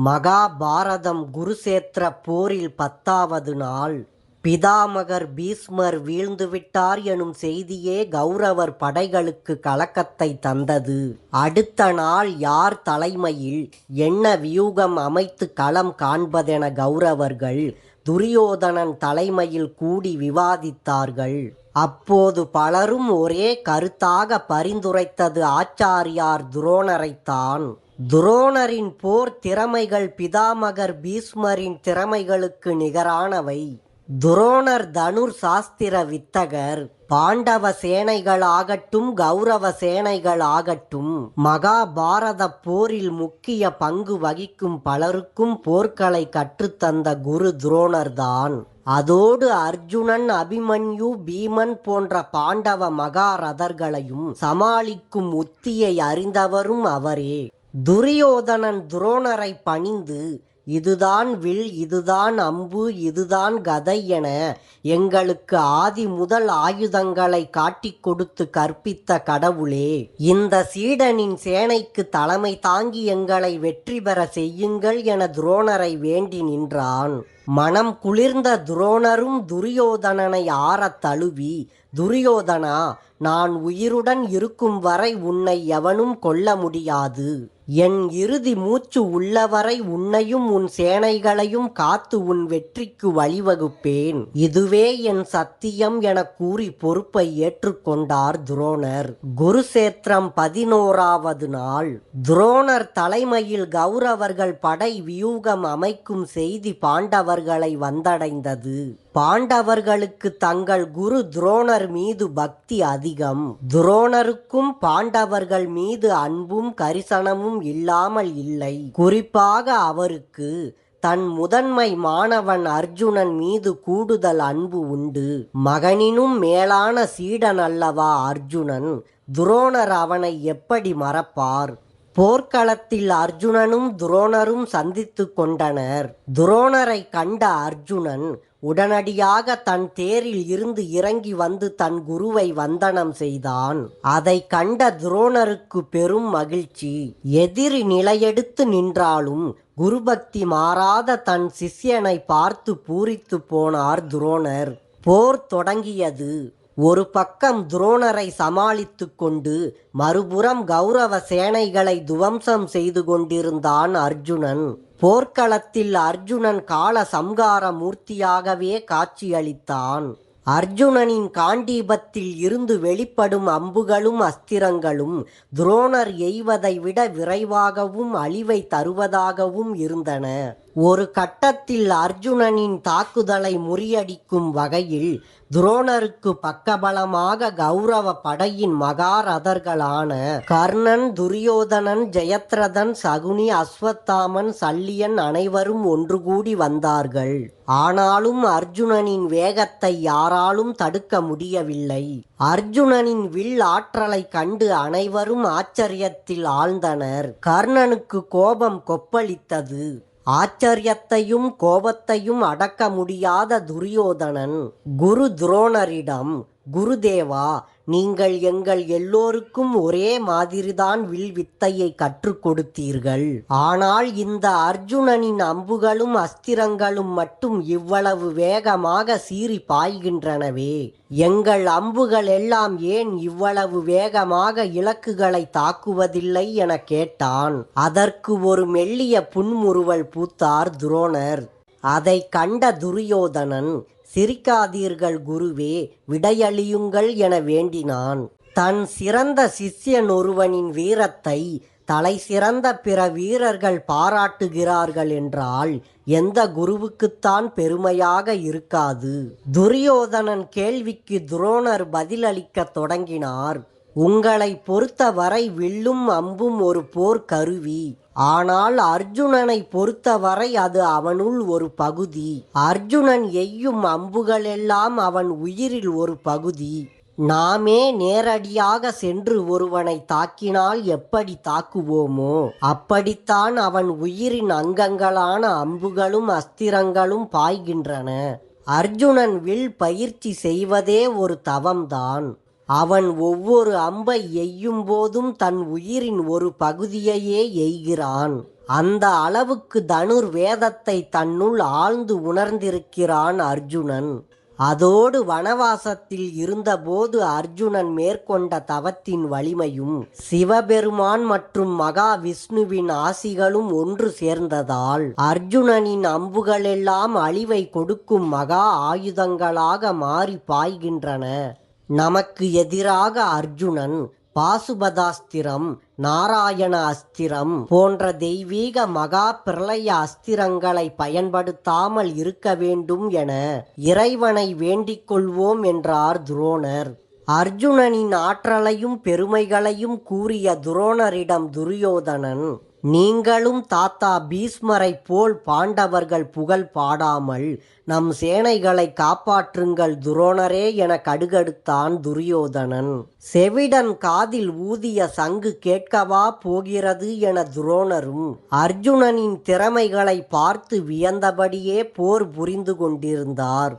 மகாபாரதம் குருசேத்திர போரில் 10வது நாள். பிதாமகர் பீஷ்மர் வீழ்ந்துவிட்டார் எனும் செய்தியே கௌரவர் படைகளுக்கு கலக்கத்தை தந்தது. அடுத்த நாள் யார் தலைமையில் என்ன வியூகம் அமைத்து களம் காண்பதென கௌரவர்கள் துரியோதனன் தலைமையில் கூடி விவாதித்தார்கள். அப்போது பலரும் ஒரே கருத்தாக பரிந்துரைத்தது ஆச்சாரியார் துரோணரைத்தான். துரோணரின் போர் திறமைகள் பிதாமகர் பீஷ்மரின் திறமைகளுக்கு நிகரானவை. துரோணர் தனுர் சாஸ்திர வித்தகர். பாண்டவ சேனைகள் ஆகட்டும் கௌரவ சேனைகள் ஆகட்டும் மகாபாரத போரில் முக்கிய பங்கு வகிக்கும் பலருக்கும் போர்க்களை கற்றுத்தந்த குரு துரோணர்தான். அதோடு அர்ஜுனன், அபிமன்யு, பீமன் போன்ற பாண்டவ மகாரதர்களையும் சமாளிக்கும் உத்தியை அறிந்தவரும் அவரே. துரியோதனன் துரோணரை பணிந்து, இதுதான் வில், இதுதான் அம்பு, இதுதான் கதை என எங்களுக்கு ஆதி முதல் ஆயுதங்களை காட்டிக் கொடுத்து கற்பித்த கடவுளே, இந்த சீடனின் சேனைக்கு தலைமை தாங்கி எங்களை வெற்றி பெற செய்யுங்கள் என துரோணரை வேண்டி நின்றான். மனம் குளிர்ந்த துரோணரும் துரியோதனனை ஆறத் தழுவி, துரியோதனா, நான் உயிருடன் இருக்கும் வரை உன்னை எவனும் கொல்ல முடியாது. என் இறுதி மூச்சு உள்ளவரை உன்னையும் உன் சேனைகளையும் காத்து உன் வெற்றிக்கு வழிவகுப்பேன். இதுவே என் சத்தியம் என கூறி பொறுப்பை ஏற்றுக்கொண்டார் துரோணர். குருசேத்திரம் 11வது நாள். துரோணர் தலைமையில் கௌரவர்கள் படை வியூகம் அமைக்கும் செய்தி பாண்டவர்களை வந்தடைந்தது. பாண்டவர்களுக்கு தங்கள் குரு துரோணர் மீது பக்தி அதிகம். துரோணருக்கும் பாண்டவர்கள் மீது அன்பும் கரிசனமும் இல்லாமல் இல்லை. குறிப்பாக அவருக்கு தன் முதன்மை மாணவன் அர்ஜுனன் மீது கூடுதல் அன்பு உண்டு. மகனினும் மேலான சீடன் அல்லவா அர்ஜுனன். துரோணர் அவனை எப்படி மறப்பார்? போர்க்களத்தில் அர்ஜுனனும் துரோணரும் சந்தித்து கொண்டனர். துரோணரை கண்ட அர்ஜுனன் உடனடியாக தன் தேரில் இருந்து இறங்கி வந்து தன் குருவை வந்தனம் செய்தான். அதை கண்ட துரோணருக்கு பெரும் மகிழ்ச்சி. எதிரி நிலையெடுத்து நின்றாலும் குருபக்தி மாறாத தன் சிஷ்யனை பார்த்து பூரித்து போனார் துரோணர். போர் தொடங்கியது. ஒரு பக்கம் துரோணரை சமாளித்து கொண்டு மறுபுறம் கௌரவ சேனைகளை துவம்சம் செய்து கொண்டிருந்தான் அர்ஜுனன். போர்க்களத்தில் அர்ஜுனன் கால சம்கார மூர்த்தியாகவே காட்சியளித்தான். அர்ஜுனனின் காண்டீபத்தில் இருந்து வெளிப்படும் அம்புகளும் அஸ்திரங்களும் துரோணர் எய்வதை விட விரைவாகவும் அழிவை தருவதாகவும் இருந்தன. ஒரு கட்டத்தில் அர்ஜுனனின் தாக்குதலை முறியடிக்கும் வகையில் துரோணருக்கு பக்கபலமாக கௌரவ படையின் மகாரதர்களான கர்ணன், துரியோதனன், ஜெயத்ரதன், சகுனி, அஸ்வத்தாமன், சல்லியன் அனைவரும் ஒன்று கூடி வந்தார்கள். ஆனாலும் அர்ஜுனனின் வேகத்தை யாராலும் தடுக்க முடியவில்லை. அர்ஜுனனின் வில் ஆற்றலை கண்டு அனைவரும் ஆச்சரியத்தில் ஆழ்ந்தனர். கர்ணனுக்கு கோபம் கொப்பளித்தது. ஆச்சரியத்தையும் கோபத்தையும் அடக்க முடியாத துரியோதனன் குரு துரோணரிடம், குருதேவா, நீங்கள் எங்கள் எல்லோருக்கும் ஒரே மாதிரிதான் வில் வித்தையை கற்றுக் கொடுத்தீர்கள். ஆனால் இந்த அர்ஜுனனின் அம்புகளும் அஸ்திரங்களும் மட்டும் இவ்வளவு வேகமாக சீறி பாய்கின்றனவே. எங்கள் அம்புகள் எல்லாம் ஏன் இவ்வளவு வேகமாக இலக்குகளை தாக்குவதில்லை என கேட்டான். அதற்கு ஒரு மெல்லிய புன்முறுவல் பூத்தார் துரோணர். அதை கண்ட துரியோதனன், சிரிக்காதீர்கள் குருவே, விடையளியுங்கள் என வேண்டினான். தன் சிறந்த சிஷ்யன் ஒருவனின் வீரத்தை தலை சிறந்த பிற வீரர்கள் பாராட்டுகிறார்கள் என்றால் எந்த குருவுக்குத்தான் பெருமையாக இருக்காது? துரியோதனன் கேள்விக்கு துரோணர் பதிலளிக்க தொடங்கினார். உங்களை பொறுத்தவரை வில்லும் அம்பும் ஒரு போர் கருவி. ஆனால் அர்ஜுனனை பொறுத்தவரை அது அவனுள் ஒரு பகுதி. அர்ஜுனன் எய்யும் அம்புகளெல்லாம் அவன் உயிரில் ஒரு பகுதி. நாமே நேரடியாக சென்று ஒருவனை தாக்கினால் எப்படி தாக்குவோமோ அப்படித்தான் அவன் உயிரின் அங்கங்களான அம்புகளும் அஸ்திரங்களும் பாய்கின்றன. அர்ஜுனன் வில் பயிற்சி செய்வதே ஒரு தவம்தான். அவன் ஒவ்வொரு அம்பை எய்யும் போதும் தன் உயிரின் ஒரு பகுதியையே எய்கிறான். அந்த அளவுக்கு தனுர் வேதத்தை தன்னுள் ஆழ்ந்து உணர்ந்திருக்கிறான் அர்ஜுனன். அதோடு வனவாசத்தில் இருந்தபோது அர்ஜுனன் மேற்கொண்ட தவத்தின் வலிமையும் சிவபெருமான் மற்றும் மகாவிஷ்ணுவின் ஆசிகளும் ஒன்று சேர்ந்ததால் அர்ஜுனனின் அம்புகளெல்லாம் அழிவை கொடுக்கும் மகா ஆயுதங்களாக மாறி பாய்கின்றன. நமக்கு எதிராக அர்ஜுனன் பாசுபதாஸ்திரம், நாராயண அஸ்திரம் போன்ற தெய்வீக மகா பிரளய அஸ்திரங்களை பயன்படுத்தாமல் இருக்க வேண்டும் என இறைவனை வேண்டிக் கொள்வோம் என்றார் துரோணர். அர்ஜுனனின் ஆற்றலையும் பெருமைகளையும் கூறிய துரோணரிடம் துரியோதனன், நீங்களும் தாத்தா பீஷ்மரைப் போல் பாண்டவர்கள் புகழ் பாடாமல் நம் சேனைகளை காப்பாற்றுங்கள் துரோணரே என கடுகடுத்தான் துரியோதனன். செவிடன் காதில் ஊதிய சங்கு கேட்கவா போகிறது என துரோணரும் அர்ஜுனனின் திறமைகளை பார்த்து வியந்தபடியே போர் புரிந்து கொண்டிருந்தார்.